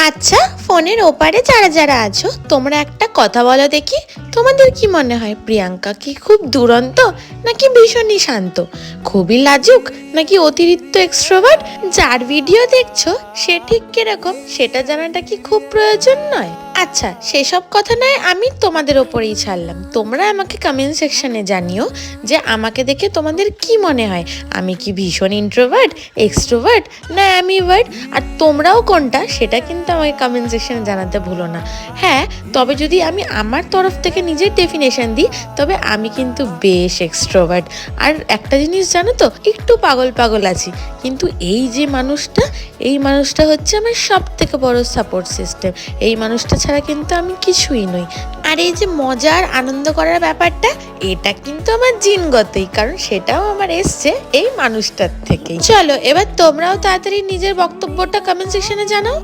আচ্ছা, ফোনের ওপারে যারা যারা আছো তোমরা একটা কথা বলো দেখি, তোমাদের কি মনে হয় প্রিয়াঙ্কা কি খুব দুরন্ত নাকি ভীষণই শান্ত, খুবই লাজুক নাকি অতিরিক্ত এক্সট্রোভার্ট? যার ভিডিও দেখছো সে ঠিক কিরকম সেটা জানাটা কি খুব প্রয়োজন নয়? আচ্ছা, সেসব কথা নয়, আমি তোমাদের ওপরেই ছাড়লাম। তোমরা আমাকে কমেন্ট সেকশনে জানিও যে আমাকে দেখে তোমাদের কি মনে হয়, আমি কি ভীষণ ইন্ট্রোভার্ট, এক্সট্রোভার্ট না অ্যামিভার্ট? আর তোমরাও কোনটা সেটা কিন্তু আমাকে কমেন্ট সেকশনে জানাতে ভুলো না। হ্যাঁ, তবে যদি আমি আমার তরফ থেকে নিজের ডেফিনেশন দিই, তবে আমি কিন্তু বেশ এক্সট্রোভার্ট। আর একটা জিনিস জানো তো, একটু পাগল পাগল আছি, কিন্তু এই যে মানুষটা, এই মানুষটা হচ্ছে আমার সব থেকে বড় সাপোর্ট সিস্টেম। এই মানুষটা ছাড়া কিন্তু আমি কিছুই নই। আর এই যে মজার আনন্দ করার ব্যাপারটা, এটা কিন্তু আমার জিনগতই, কারণ সেটাও আমার এসছে এই মানুষটার থেকেই। চলো এবার তোমরাও তাড়াতাড়ি নিজের বক্তব্যটা কমেন্ট সেকশনে জানাও।